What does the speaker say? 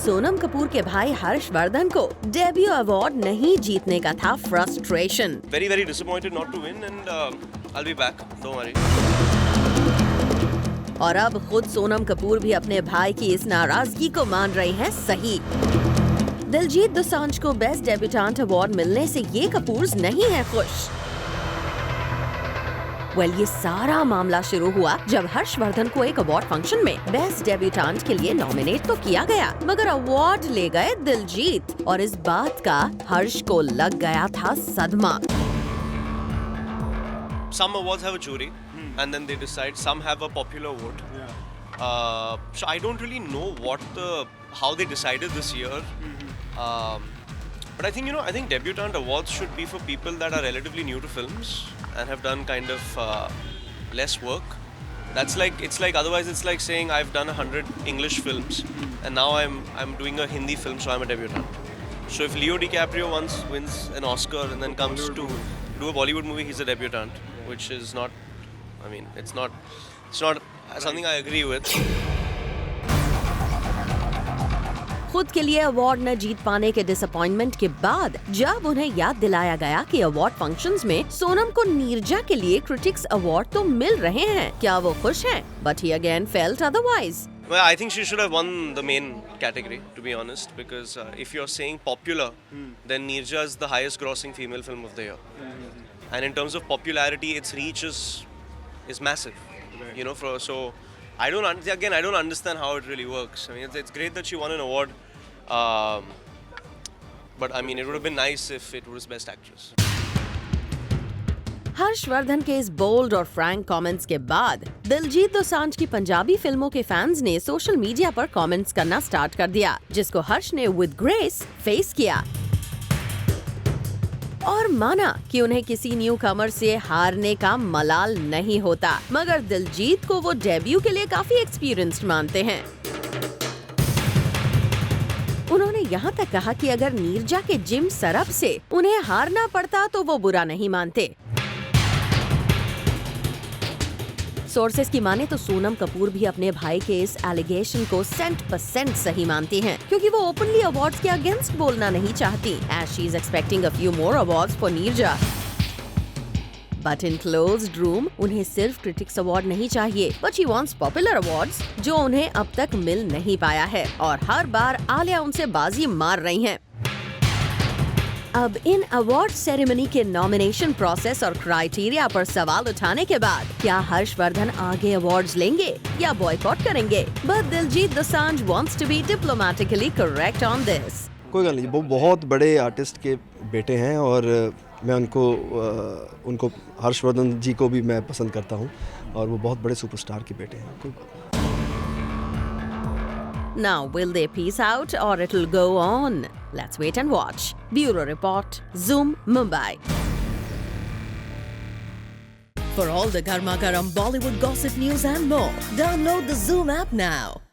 सोनम कपूर के भाई हर्षवर्धन को डेब्यू अवार्ड नहीं जीतने का था frustration. Very disappointed not to win and I'll be back. Don't worry. और अब खुद सोनम कपूर भी अपने भाई की इस नाराजगी को मान रही हैं सही। दिलजीत दोसांझ को बेस्ट डेब्यूटेंट अवार्ड मिलने से ये कपूर्स नहीं हैं खुश। ये सारा मामला शुरू हुआ जब हर्षवर्धन को एक अवार्ड फंक्शन में बेस्ट डेब्यूटेंट के लिए नॉमिनेट तो किया गया, मगर अवार्ड ले गए दिलजीत और इस बात का हर्ष को लग गया था सदमा। Some awards have a jury and then they decide. Some have a popular vote. So I don't really know how they decided this year. But I think debutante awards should be for people that are relatively new to films and have done kind of less work. It's like otherwise it's like saying I've done 100 English films and now I'm doing a Hindi film, so I'm a debutant. So if Leo DiCaprio once wins an Oscar and then comes to do a Bollywood movie, he's a debutant, which is not. I mean, it's not something I agree with. खुद के लिए award न जीत पाने के disappointment के बाद जब उन्हें याद दिलाया गया कि अवार्ड फंक्शंस में सोनम को नीरजा के लिए क्रिटिक्स अवार्ड तो मिल रहे हैं, क्या वो खुश हैं? But he again felt otherwise. Well, I think she should have won the main category, to be honest, because if you're saying popular, then Neerja is the highest grossing female film of the year. And in terms of popularity, its reach is massive. Right. So I don't understand how it really works. I mean, it's great that she won an award, but I mean, it would have been nice if it was Best Actress. Harshvardhan के इस bold और Frank comments के बाद दिलजीत दोसांझ की पंजाबी फिल्मों के fans ने social media पर कमेंट्स करना स्टार्ट कर दिया, जिसको हर्ष ने विद ग्रेस फेस किया और माना कि उन्हें किसी न्यू कमर से हारने का मलाल नहीं होता, मगर दिलजीत को वो डेब्यू के लिए काफी एक्सपीरियंस्ड मानते हैं। उन्होंने यहाँ तक कहा कि अगर नीरजा के जिम सरब से उन्हें हारना पड़ता तो वो बुरा नहीं मानते। सोर्सेस की माने तो सोनम कपूर भी अपने भाई के इस एलिगेशन को 100% सही मानती हैं, क्योंकि वो ओपनली अवार्ड्स के अगेंस्ट बोलना नहीं चाहती, as she is expecting a few more awards for Neerja. But in closed room, उन्हें सिर्फ क्रिटिक्स अवार्ड नहीं चाहिए, but she wants popular awards, जो उन्हें अब तक मिल नहीं पाया है, और हर बार आलिया उनसे बाजी मार रही हैं। अब इन अवार्ड सेरेमनी के नॉमिनेशन प्रोसेस और क्राइटेरिया पर सवाल उठाने के बाद क्या हर्षवर्धन आगे अवार्ड्स लेंगे या बॉयकॉट करेंगे? But Diljit Dosanjh wants to be diplomatically correct on this. कोई गल नहीं, वो बहुत बड़े आर्टिस्ट के बेटे हैं और मैं उनको हर्षवर्धन जी को भी मैं पसंद करता हूँ और वो बहुत बड़े सुपरस्टार के बेटे हैं। Now, will they peace out or it'll go on? Let's wait and watch. Bureau Report, Zoom, Mumbai. For all the Garma Garam Bollywood gossip news and more, download the Zoom app now.